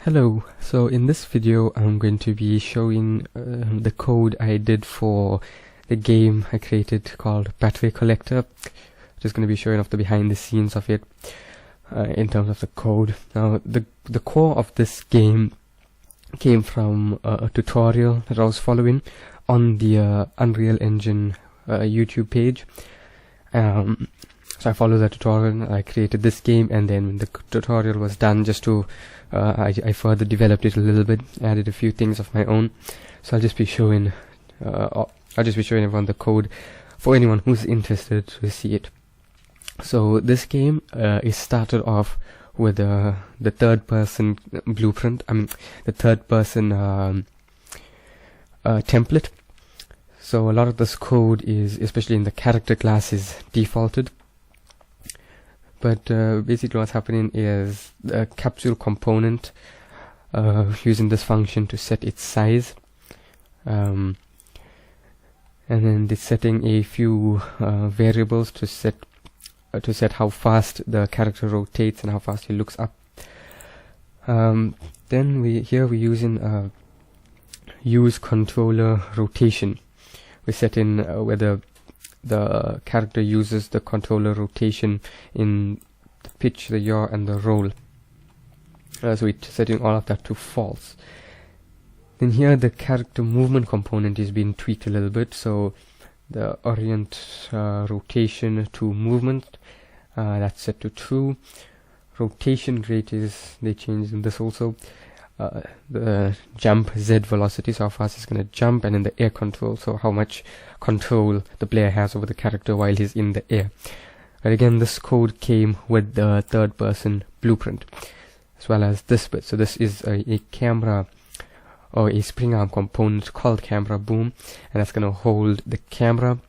Hello, so in this video I'm going to be showing the code I did for the game I created called Battery Collector. Just going to be showing off the behind the scenes of it in terms of the code. Now the core of this game came from a tutorial that I was following on the Unreal Engine YouTube page. So I followed the tutorial, I created this game, and then when the tutorial was done, just to I further developed it a little bit, added a few things of my own. So I'll just be showing everyone the code for anyone who's interested to see it. So this game is started off with the third-person blueprint. The third-person template. So a lot of this code is, especially in the character class, is defaulted. But basically what's happening is the capsule component using this function to set its size, and then it's setting a few variables to set how fast the character rotates and how fast he looks up. Then we're using use controller rotation. We set in whether the character uses the controller rotation in the pitch, the yaw, and the roll. So we're setting all of that to false. Then here the character movement component is being tweaked a little bit. So the orient rotation to movement, that's set to true. Rotation rate they changed this also. The jump Z velocity, so how fast it's going to jump, and then the air control, so how much control the player has over the character while he's in the air. But again, this code came with the third person blueprint as well as this bit. So this is a camera or a spring arm component called camera boom, and that's going to hold the camera,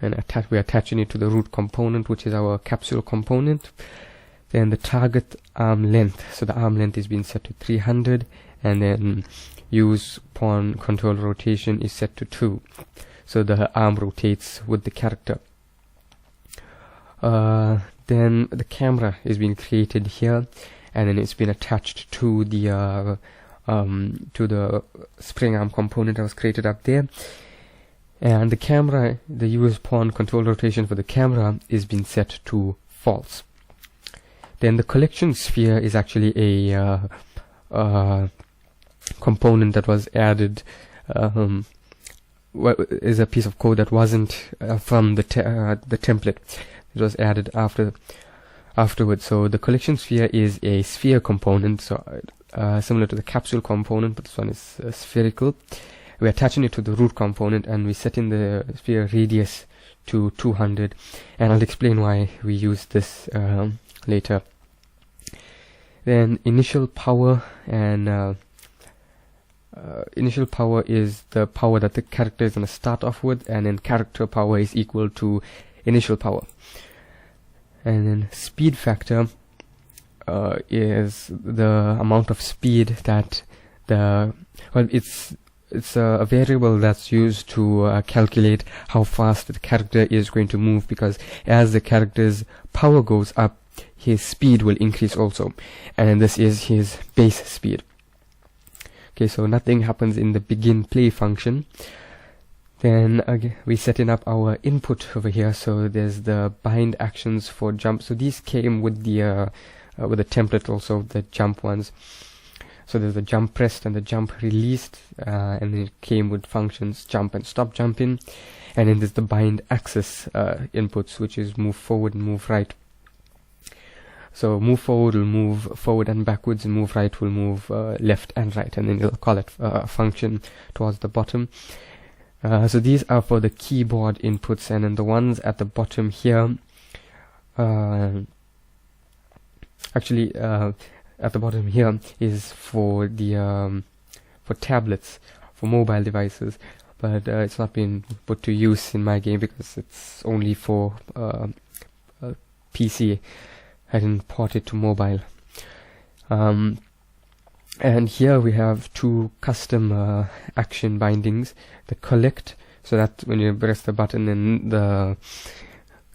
and we're attaching it to the root component, which is our capsule component. Then the target arm length, so the arm length is being set to 300, and then use pawn control rotation is set to 2, so the arm rotates with the character. Then the camera is being created here, and then it's been attached to the spring arm component that was created up there. And the camera, the use pawn control rotation for the camera is being set to false. Then the collection sphere is actually a component that was added, is a piece of code that wasn't from the template. It was added afterwards. So the collection sphere is a sphere component, so similar to the capsule component, but this one is spherical. We're attaching it to the root component, and we set in the sphere radius to 200, and I'll explain why we use this later. Then initial power, and initial power is the power that the character is going to start off with, and then character power is equal to initial power. And then speed factor is the amount of speed that it's a variable that's used to calculate how fast the character is going to move, because as the character's power goes up, his speed will increase also, and this is his base speed. Okay, so nothing happens in the begin play function. Then again, we're setting up our input over here. So there's the bind actions for jump. So these came with the template also, the jump ones. So there's the jump pressed and the jump released, and then it came with functions jump and stop jumping. And then there's the bind axis inputs, which is move forward and move right. So move forward will move forward and backwards, and move right will move left and right, and then you'll call it a function towards the bottom. So these are for the keyboard inputs, and then the ones at the bottom here, actually at the bottom here is for the for tablets, for mobile devices, but it's not been put to use in my game because it's only for PC. I didn't port it to mobile. And here we have two custom action bindings. The collect, so that when you press the button, then the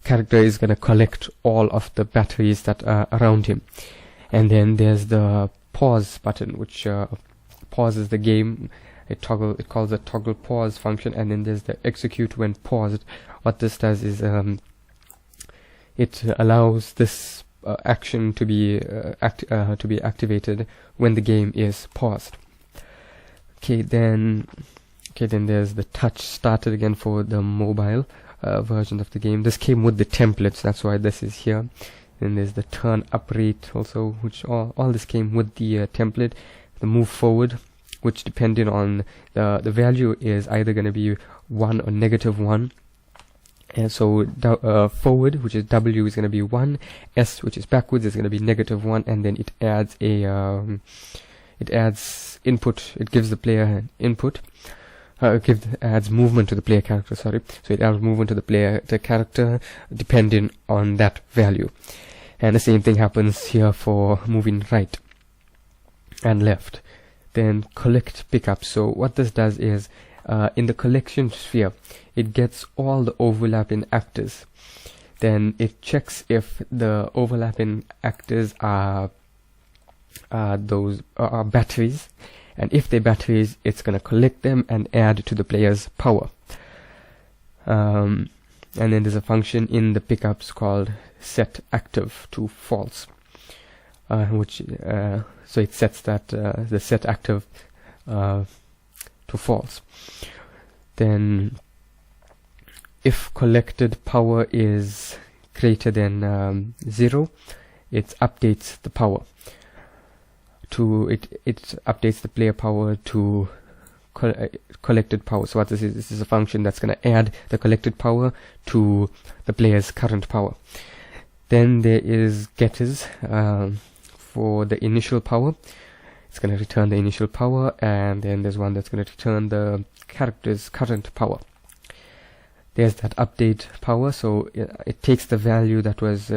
character is going to collect all of the batteries that are around him. And then there's the pause button, which pauses the game. It calls a toggle pause function, and then there's the execute when paused. What this does is it allows this action to be activated when the game is paused. Okay, then there's the touch started again for the mobile version of the game. This came with the templates, that's why this is here. Then there's the turn up rate also, which all this came with the template. The move forward, which depending on the value is either going to be 1 or -1. And so forward, which is W, is going to be 1. S, which is backwards, is going to be -1, and then it adds input. It gives the player an input. Adds movement to the player character. Sorry, so it adds movement to the character depending on that value. And the same thing happens here for moving right and left. Then collect pickup. So what this does is, in the collection sphere, it gets all the overlapping actors. Then it checks if the overlapping actors are batteries, and if they're batteries, it's going to collect them and add to the player's power. And then there's a function in the pickups called set active to false, so it sets that the set active to false. Then if collected power is greater than 0, it updates the power to it updates the player power to collected power. So what this is a function that's going to add the collected power to the player's current power. Then there is getters for the initial power. It's going to return the initial power, and then there's one that's going to return the character's current power. There's that update power, so it takes the value that was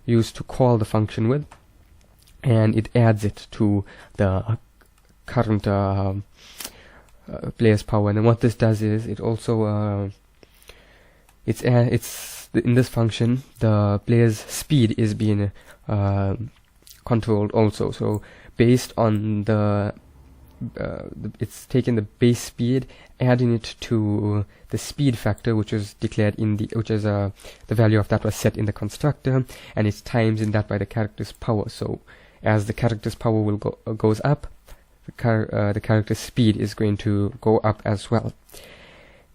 used to call the function with, and it adds it to the current player's power. And then what this does is it also it's in this function the player's speed is being controlled also. So based on it's taking the base speed, adding it to the speed factor, which is declared in the value of that was set in the constructor, and it's times in that by the character's power. So as the character's power goes up, the character's speed is going to go up as well.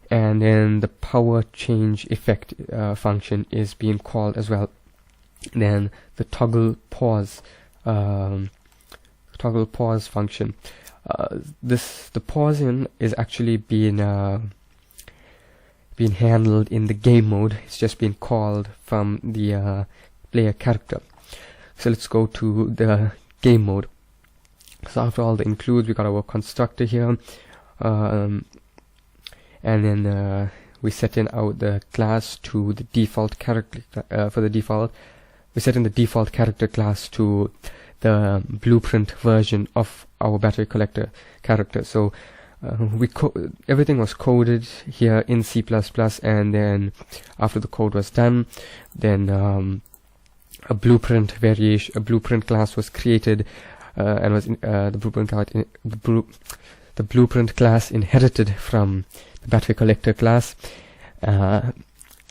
And then the power change effect function is being called as well. Then the toggle pause function. The pausing is actually being handled in the game mode. It's just being called from the player character. So let's go to the game mode. So after all the includes, we got our constructor here, and then we set in out the class to the default character. For the default, we set in the default character class to the blueprint version of our battery collector character. So everything was coded here in C++, and then after the code was done, then a blueprint class was created, and was the blueprint class inherited from the battery collector class,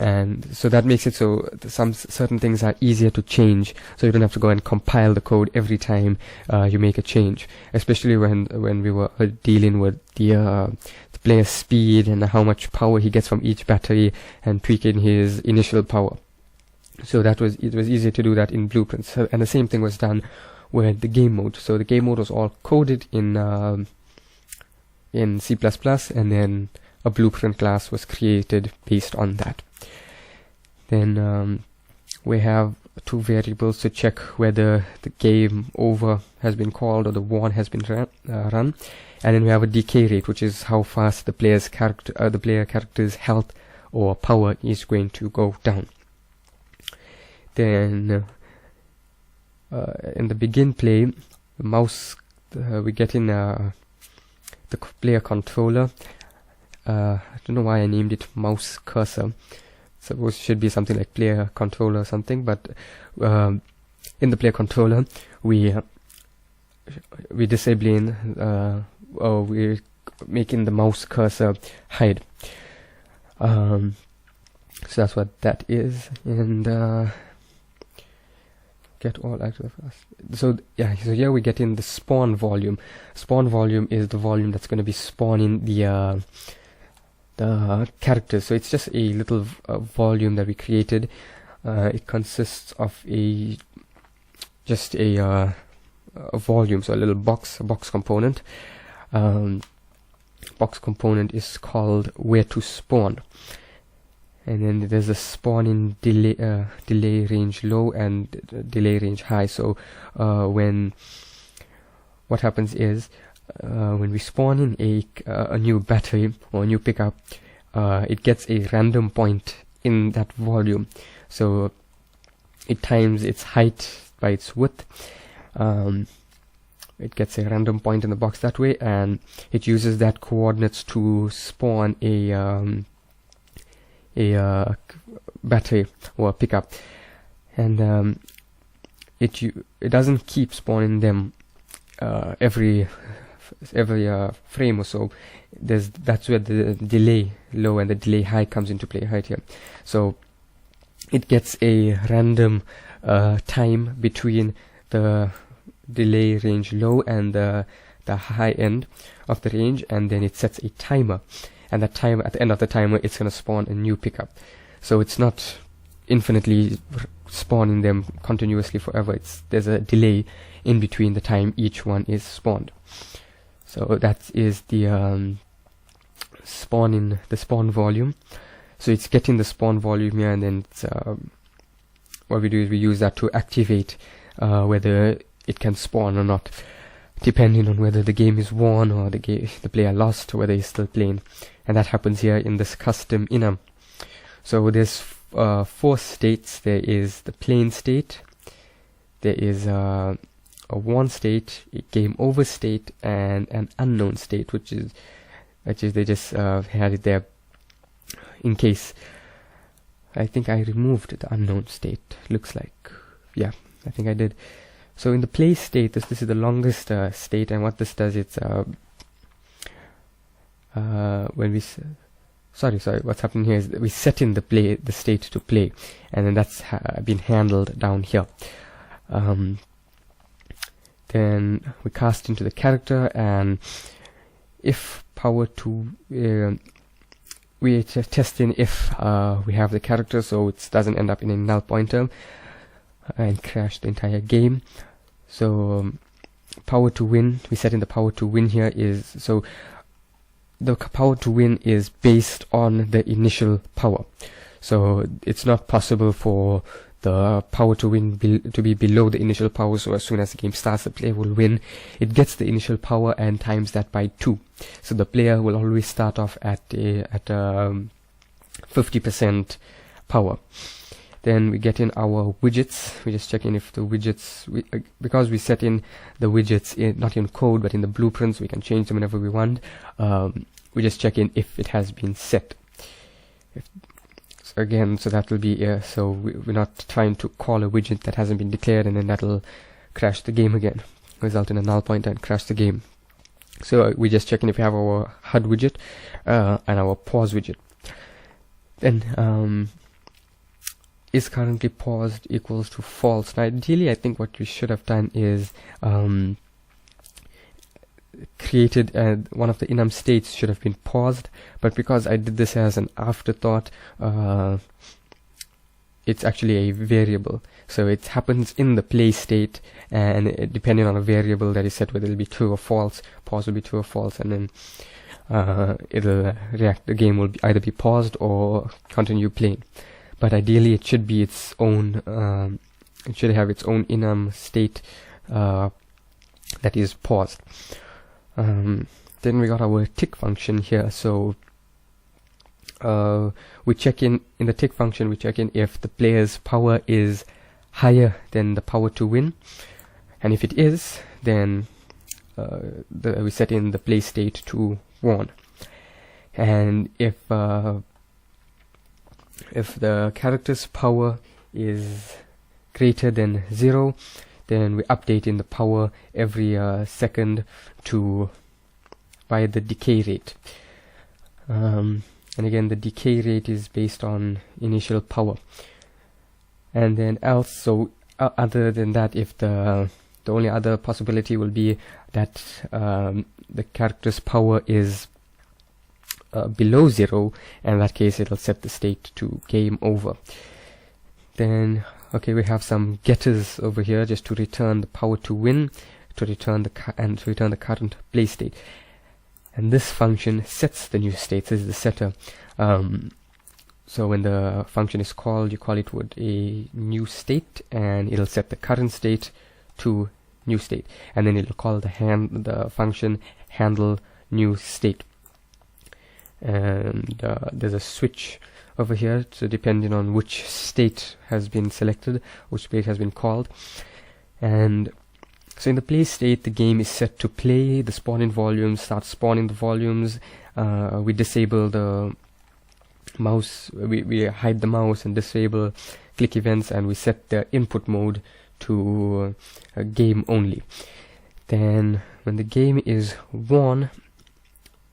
and so that makes it so some certain things are easier to change, so you don't have to go and compile the code every time you make a change, especially when we were dealing with the player's speed and how much power he gets from each battery and tweaking his initial power. So it was easier to do that in blueprints. So, and the same thing was done with the game mode. So the game mode was all coded in C++, and then a blueprint class was created based on that. Then we have two variables to check whether the game over has been called or the warn has been run. And then we have a decay rate, which is how fast the player character's health or power is going to go down. Then in the begin play, the mouse we get in the player controller. I don't know why I named it mouse cursor. Suppose it should be something like player controller or something, but in the player controller, we disabling or we're making the mouse cursor hide. So that's what that is. And get all active. So yeah, so here we get in the spawn volume. Spawn volume is the volume that's going to be spawning the characters. So it's just a little volume that we created. It consists of just a volume, so a little box component. Box component is called where to spawn, and then there's a spawning delay range low and delay range high. So when what happens is when we spawn in a new battery or a new pickup, it gets a random point in that volume. So it times its height by its width. It gets a random point in the box that way, and it uses that coordinates to spawn a battery or a pickup. And it doesn't keep spawning them every frame or so. That's where the delay low and the delay high comes into play right here. So it gets a random time between the delay range low and the high end of the range, and then it sets a timer, and that timer, at the end of the timer, it's going to spawn a new pickup. So it's not infinitely spawning them continuously forever. There's a delay in between the time each one is spawned. So that is the spawn volume. So it's getting the spawn volume here, and then it's, what we do is we use that to activate whether it can spawn or not, depending on whether the game is won or the player lost, or whether he's still playing. And that happens here in this custom enum. So there's 4 states. There is the plain state, there is a won state, a game over state, and an unknown state, which is they just had it there in case. I think I removed the unknown state, looks like. Yeah, I think I did. So in the play state, this is the longest state, and what this does, it's when we sorry, what's happening here is that we set in the state to play, and then that's been handled down here. Then we cast into the character, and if power to we test in if we have the character, so it doesn't end up in a null pointer and crash the entire game. So power to win, we set in the power to win here is, so the power to win is based on the initial power. So it's not possible for the power to win to be below the initial power. So as soon as the game starts, the player will win. It gets the initial power and times that by 2. So the player will always start off at 50% power. Then we get in our widgets. We just check in if the widgets, because we set in the widgets not in code but in the blueprints, we can change them whenever we want. We just check in if it has been set. So that will be so we're not trying to call a widget that hasn't been declared, and then that'll crash the game again, result in a null pointer and crash the game. So we just check in if we have our HUD widget and our pause widget. Then is currently paused equals to false. Now ideally, I think what we should have done is created one of the enum states should have been paused, but because I did this as an afterthought, it's actually a variable, so it happens in the play state, and depending on a variable that is set, whether it'll be true or false, pause will be true or false, and then it'll react. The game will either be paused or continue playing. But ideally, it should be its own. It should have its own enum state that is paused. Then we got our tick function here. So we check in the tick function. We check in if the player's power is higher than the power to win, and if it is, then we set in the play state to won. And if the character's power is greater than 0, then we update in the power every second to by the decay rate. And again, the decay rate is based on initial power. And then else, so other than that, if the only other possibility will be that the character's power is below 0, and in that case it'll set the state to game over. Then okay, we have some getters over here just to return the power to win, to return the current play state. And this function sets the new state. This is the setter. So when the function is called, you call it with a new state, and it'll set the current state to new state, and then it'll call the function handle new state. And there's a switch over here, so depending on which state has been selected, which state has been called. And so in the play state, the game is set to play. The spawning volumes start spawning the volumes. We disable the mouse, we hide the mouse and disable click events, and we set the input mode to game only. Then when the game is won,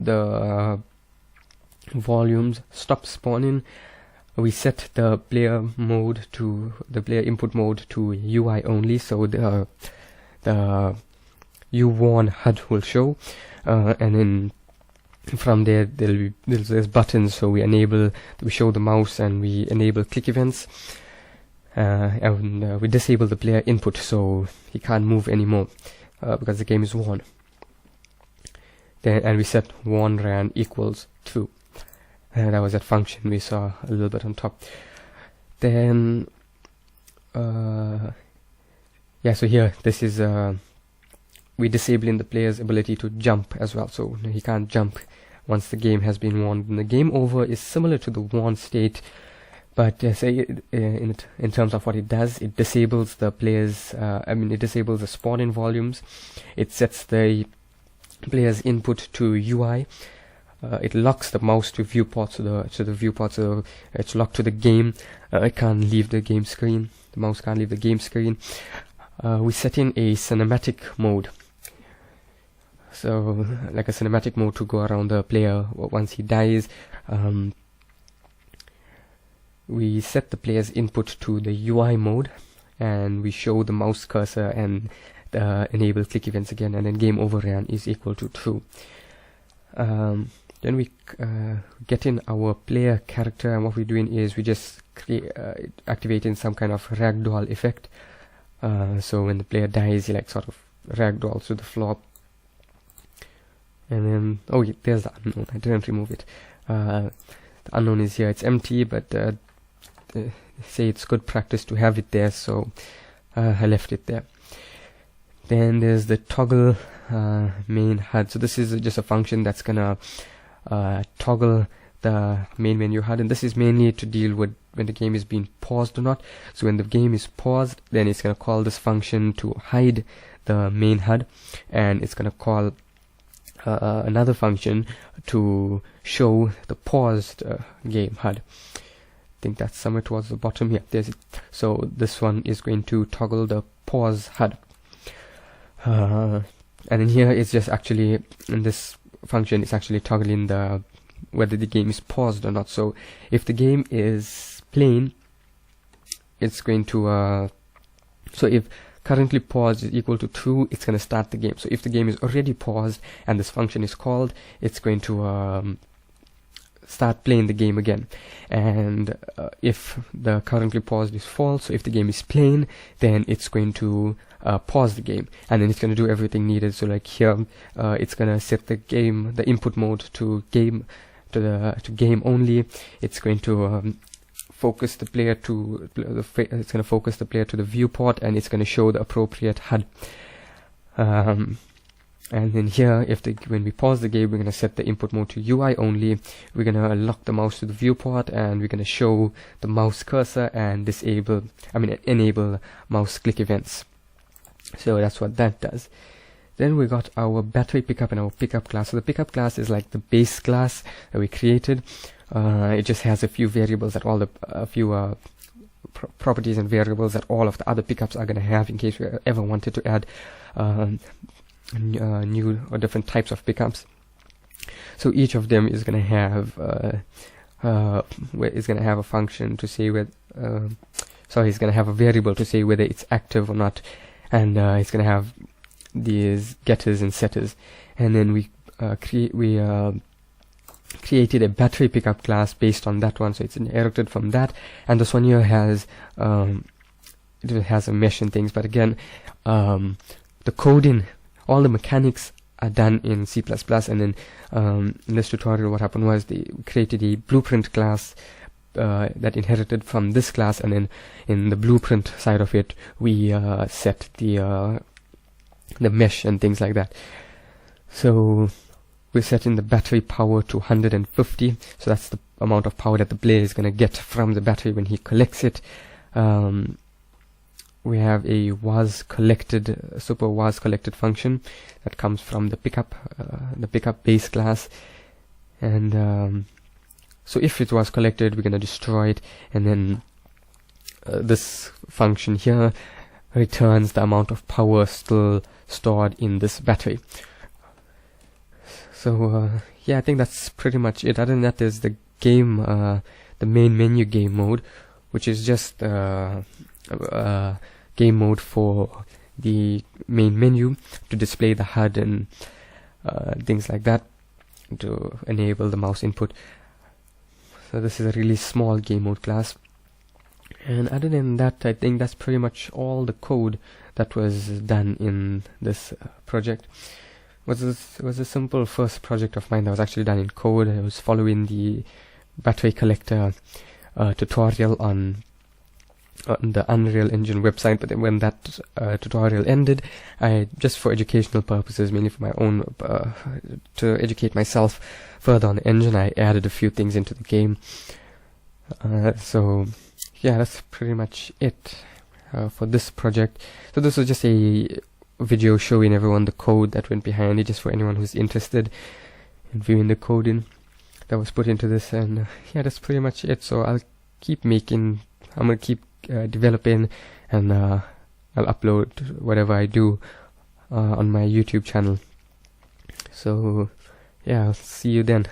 the volumes stop spawning. We set the player mode to the player input mode to UI only, so the you won HUD will show, and then from there there's buttons, so we show the mouse and we enable click events, and we disable the player input, so he can't move anymore because the game is won. Then and we set won ran equals true. That was that function we saw a little bit on top. Then yeah, so here this is we disabling the player's ability to jump as well, so he can't jump once the game has been won. And the game over is similar to the won state, but say in terms of what it does, it disables the player's it disables the spawning volumes. It sets the player's input to UI. It locks the mouse to viewport, so the viewport, so it's locked to the game. It can't leave the game screen. The mouse can't leave the game screen. We set in a cinematic mode, so like a cinematic mode to go around the player once he dies. We set the player's input to the UI mode, and we show the mouse cursor and enable click events again, and then game over ran is equal to true. Then we get in our player character, and what we're doing is we just activating some kind of ragdoll effect. So when the player dies, he like sort of ragdolls to the floor. And then there's the unknown. I didn't remove it. The unknown is here. It's empty, but say it's good practice to have it there, so I left it there. Then there's the toggle main HUD. So this is just a function that's gonna toggle the main menu HUD, and this is mainly to deal with when the game is being paused or not. So when the game is paused, then it's gonna call this function to hide the main HUD, and it's gonna call another function to show the paused game HUD. I think that's somewhere towards the bottom here. There's it. So this one is going to toggle the pause HUD. And in here it's just actually, in this function, it's actually toggling the whether the game is paused or not. So if the game is playing, it's going to so if currently paused is equal to true, it's going to start the game. So if the game is already paused and this function is called, it's going to start playing the game again. And if the currently paused is false, so if the game is playing, then it's going to pause the game, and then it's going to do everything needed. So like here, it's going to set the input mode to game only. It's going to focus the player to it's going to focus the player to the viewport, and it's going to show the appropriate HUD. And then here, when we pause the game, we're going to set the input mode to UI only. We're going to lock the mouse to the viewport, and we're going to show the mouse cursor and enable mouse click events. So that's what that does. Then we got our battery pickup and our pickup class. So the pickup class is like the base class that we created. It just has a few variables that properties and variables that all of the other pickups are going to have in case we ever wanted to add new or different types of pickups. So each of them is going to have a function to say whether it's going to have a variable to say whether it's active or not, and it's going to have these getters and setters. And then we created a battery pickup class based on that one, so it's inherited from that. And this one here has it has a mesh and things, but again, the coding, all the mechanics are done in C++. And then in this tutorial, what happened was they created a blueprint class that inherited from this class, and then in the blueprint side of it, we set the mesh and things like that. So we're setting the battery power to 150, so that's the amount of power that the player is going to get from the battery when he collects it. We have a super was collected function that comes from the pickup base class, and so if it was collected, we're going to destroy it, and then this function here returns the amount of power still stored in this battery. So yeah, I think that's pretty much it. Other than that, there's the game, the main menu game mode, which is just game mode for the main menu to display the HUD and things like that, to enable the mouse input. So this is a really small game mode class. And other than that, I think that's pretty much all the code that was done in this project. Was a simple first project of mine that was actually done in code. I was following the battery collector tutorial on the Unreal Engine website, but then when that tutorial ended, I, just for educational purposes, mainly for my own, to educate myself further on the engine, I added a few things into the game. So yeah, that's pretty much it for this project. So this was just a video showing everyone the code that went behind it, just for anyone who's interested in viewing the coding that was put into this. And yeah, that's pretty much it. So I'm gonna keep developing, and I'll upload whatever I do on my YouTube channel. So yeah, I'll see you then.